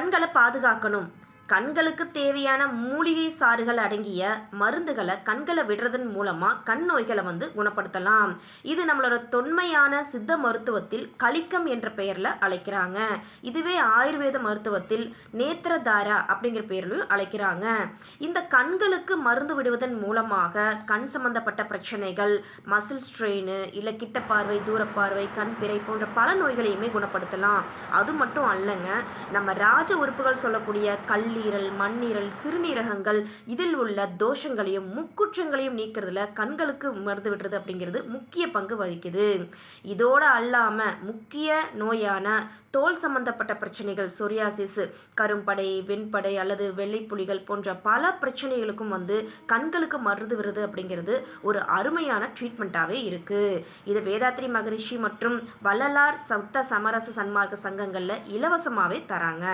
கண்களை பாதுகாக்கணும். கண்களுக்கு தேவையான மூலிகை சாறுகள் அடங்கிய மருந்துகளை கண்களை விடுறதன் மூலமா கண் நோய்களை குணப்படுத்தலாம். இது நம்மளோட தொன்மையான சித்த மருத்துவத்தில் கலிக்கம் என்ற பெயர்ல அழைக்கிறாங்க. இதுவே ஆயுர்வேத மருத்துவத்தில் நேத்திரதாரா அப்படிங்கிற பெயர்லையும் அழைக்கிறாங்க. இந்த கண்களுக்கு மருந்து விடுவதன் மூலமாக கண் சம்பந்தப்பட்ட பிரச்சனைகள், மசில் ஸ்ட்ரெயின், இல்லை கிட்ட பார்வை, தூரப்பார்வை, கண் பிறை போன்ற பல நோய்களையுமே குணப்படுத்தலாம். அது மட்டும் அல்லங்க, நம்ம ராஜ உறுப்புகள் சொல்லக்கூடிய கல்லீரல், மண்ணீரல், சிறுநீரகங்கள் இதில் உள்ள தோஷங்களையும் முக்குற்றங்களையும் நீக்கிறதுல கண்களுக்கு மருந்து விடுறது அப்படிங்கிறது முக்கிய பங்கு வகிக்குது. இதோட அல்லாம முக்கிய நோயான தோல் சம்பந்தப்பட்ட பிரச்சனைகள், சொரியாசிஸ், கரும்படை, வெண்படை அல்லது வெள்ளைப்புலிகள் போன்ற பல பிரச்சனைகளுக்கும் கண்களுக்கு மருந்து விடுறது அப்படிங்கிறது ஒரு அருமையான ட்ரீட்மெண்ட்டாகவே இருக்கு. இது வேதாத்ரி மகரிஷி மற்றும் வள்ளலார் சப்த சமரச சன்மார்க்க சங்கங்கள்ல இலவசமாகவே தராங்க.